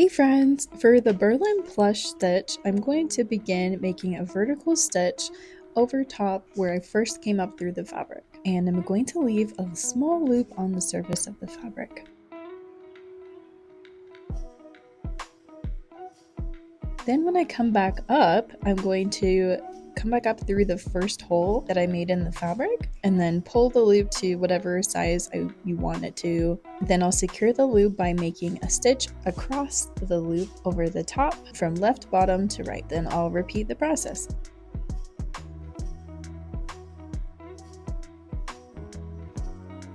Hey friends! For the Berlin plush stitch, I'm going to begin making a vertical stitch over top where I first came up through the fabric, and I'm going to leave a small loop on the surface of the fabric. Then when I come back up, I'm going to come back up through the first hole that I made in the fabric and then pull the loop to whatever size you want it to. Then I'll secure the loop by making a stitch across the loop over the top from left bottom to right. Then I'll repeat the process.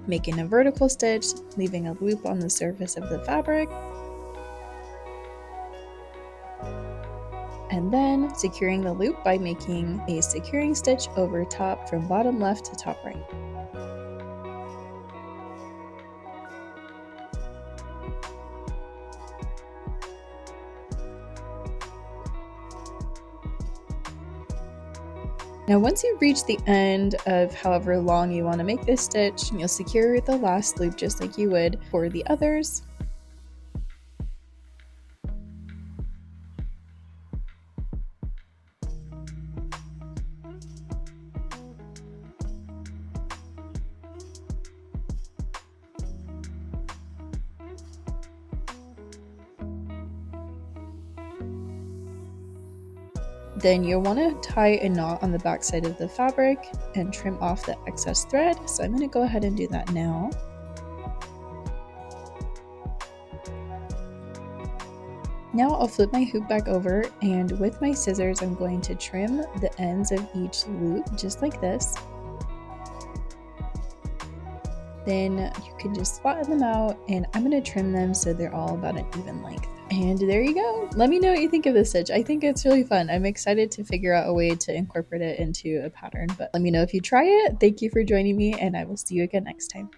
Making a vertical stitch, leaving a loop on the surface of the fabric, and then securing the loop by making a securing stitch over top from bottom left to top right. Now once you reach the end of however long you want to make this stitch, you'll secure the last loop just like you would for the others. Then you'll want to tie a knot on the back side of the fabric and trim off the excess thread. So I'm going to go ahead and do that now. Now I'll flip my hoop back over, and with my scissors I'm going to trim the ends of each loop just like this. Then you can just flatten them out, and I'm going to trim them so they're all about an even length. And there you go. Let me know what you think of this stitch. I think it's really fun. I'm excited to figure out a way to incorporate it into a pattern, but let me know if you try it. Thank you for joining me, and I will see you again next time.